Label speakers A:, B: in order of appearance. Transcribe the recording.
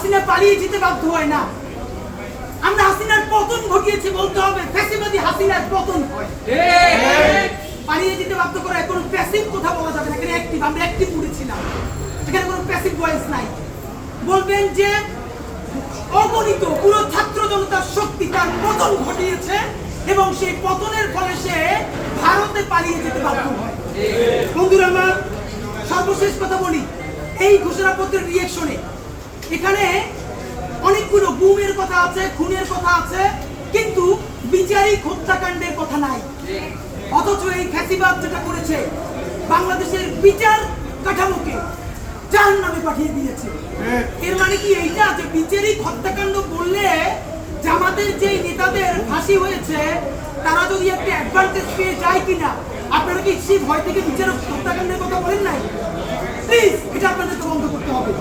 A: হাসিনা পালিয়ে যেতে বাধ্য হয় না। আমরা হাসিনার পতন ঘটিয়েছি বলতে হবে, ফ্যাসিবাদী হাসিনার পতন হয়। পালিয়ে যেতে বাধ্য করা কোনো প্যাসিভ কথা বলা যাবে না, এখানে অ্যাক্টিভ, আমরা অ্যাক্টিভ করেছিলাম, এখানে কোনো প্যাসিভ ভয়েস নাই। বলবেন যে অগণিত পুরো ছাত্র জনতার শক্তি তার পতন ঘটিয়েছে এবং সেই পতনের ফলে সে ভারতে পালিয়ে যেতে বাধ্য হয়। বন্ধুরা আমার, সর্বশেষ কথা বলি, এই ঘোষণাপত্রের রিঅ্যাকশনে এখানে অনেকগুলো গুমের কথা আছে, খুনের কথা আছে, কিন্তু বিচারিক হত্যাকাণ্ডের কথা নাই। অথচ এই ফ্যাসিবাদ যেটা করেছে, বাংলাদেশের বিচার কাঠামোকে জাহান্নামে পাঠিয়ে দিয়েছে। এর মানে কি এইটা যে বিচারিক হত্যাকাণ্ড বললে জামাতের যে নেতাদের ফাঁসি হয়েছে তারা যদি একটা অ্যাডভান্টেজ পেয়ে যায় কিনা? আপনারা কি সেই ভয় থেকে বিচারিক হত্যাকাণ্ডের কথা বলেন নাই? প্লিজ এটা আপনাদেরকে বন্ধ করতে হবে।